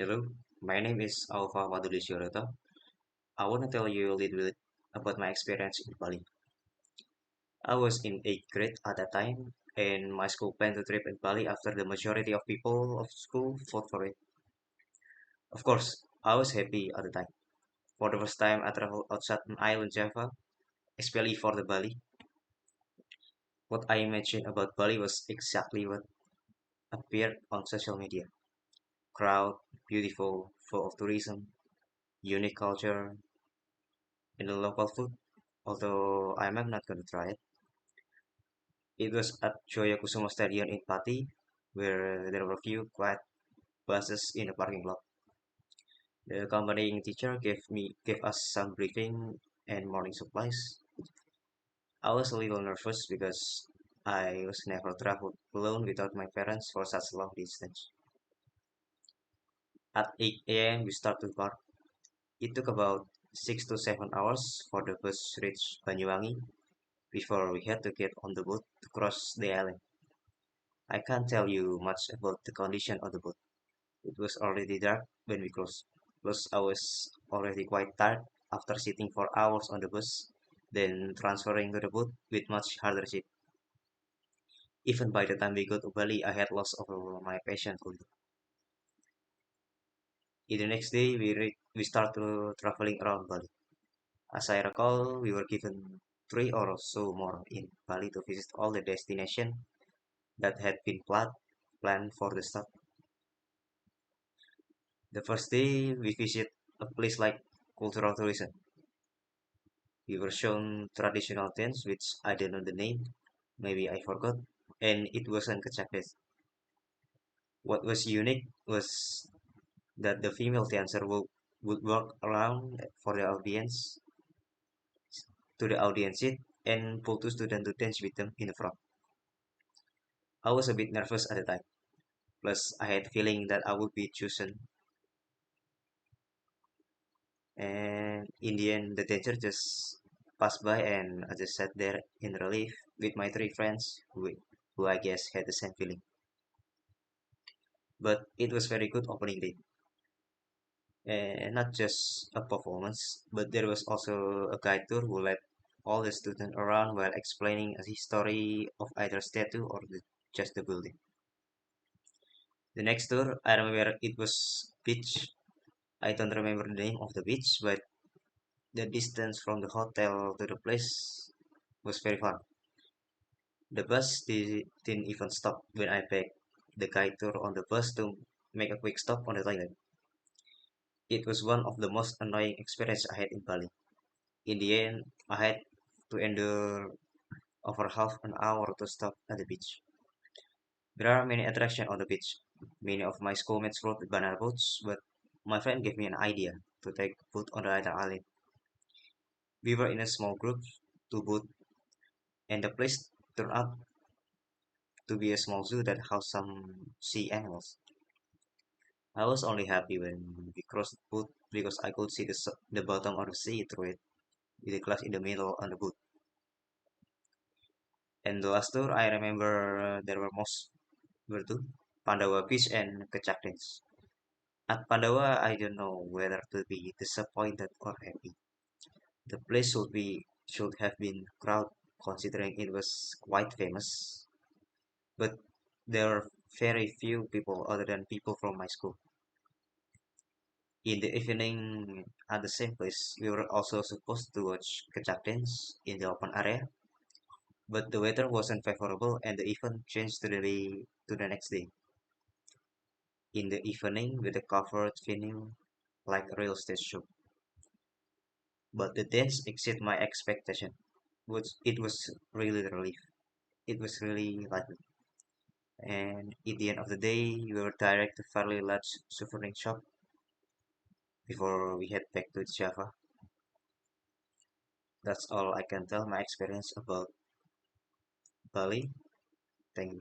Hello, my name is Alfa Wadulisyorota. I want to tell you a little bit about my experience in Bali. I was in 8th grade at that time, and my school planned a trip in Bali after the majority of people of school fought for it. Of course, I was happy at the time. For the first time, I traveled outside an island Java, especially for the Bali. What I imagined about Bali was exactly what appeared on social media. Crowd, beautiful, full of tourism, unique culture, and the local food. Although I'm not going to try it. It was at Joyakusuma Stadium in Pati, where there were few quiet buses in the parking lot. The accompanying teacher gave us some briefing and morning supplies. I was a little nervous because I was never traveled alone without my parents for such a long distance. At 8 a.m. we started to park. It took about 6 to 7 hours for the bus to reach Banyuwangi before we had to get on the boat to cross the island. I can't tell you much about the condition of the boat. It was already dark when we crossed. Plus, I was already quite tired after sitting for hours on the bus, then transferring to the boat with much harder shit. Even by the time we got to Bali, I had lost over my patience a little. In the next day, we started traveling around Bali. As I recall, we were given 3 or so more in Bali to visit all the destinations that had been planned for the start. The first day, we visit a place like cultural tourism. We were shown traditional dance, which I don't know the name, maybe I forgot, and it wasn't Kecakes. What was unique was that the female dancer would walk around for the audience to the audience seat and pull two students to dance with them in the front. I was a bit nervous at the time, plus I had feeling that I would be chosen, and in the end the dancer just passed by and I just sat there in relief with my three friends who I guess had the same feeling. But it was very good opening day, and not just a performance, but there was also a guide tour who led all the students around while explaining a history of either statue or just the building. The next tour, I remember it was beach. I don't remember the name of the beach, but the distance from the hotel to the place was very far. The bus didn't even stop when I begged the guide tour on the bus to make a quick stop on the toilet. It was one of the most annoying experiences I had in Bali. In the end, I had to endure over half an hour to stop at the beach. There are many attractions on the beach. Many of my schoolmates rode banana boats, but my friend gave me an idea to take a boat on the other island. We were in a small group, two boat, and the place turned out to be a small zoo that housed some sea animals. I was only happy when we crossed the boat because I could see the bottom of the sea through it, with the glass in the middle on the boat. And the last tour, I remember there were two, Pandawa Beach and Kecak Dance. At Pandawa, I don't know whether to be disappointed or happy. The place should have been crowded considering it was quite famous, but there were very few people other than people from my school. In the evening, at the same place, we were also supposed to watch Kecak Dance in the open area, but the weather wasn't favorable and the event changed to the next day. In the evening, with a covered venue like a real stage show. But the dance exceeded my expectation. It was really relief. It was really lively. And at the end of the day, we were direct to fairly large souvenir shop before we head back to Java. That's all I can tell my experience about Bali. Thank you.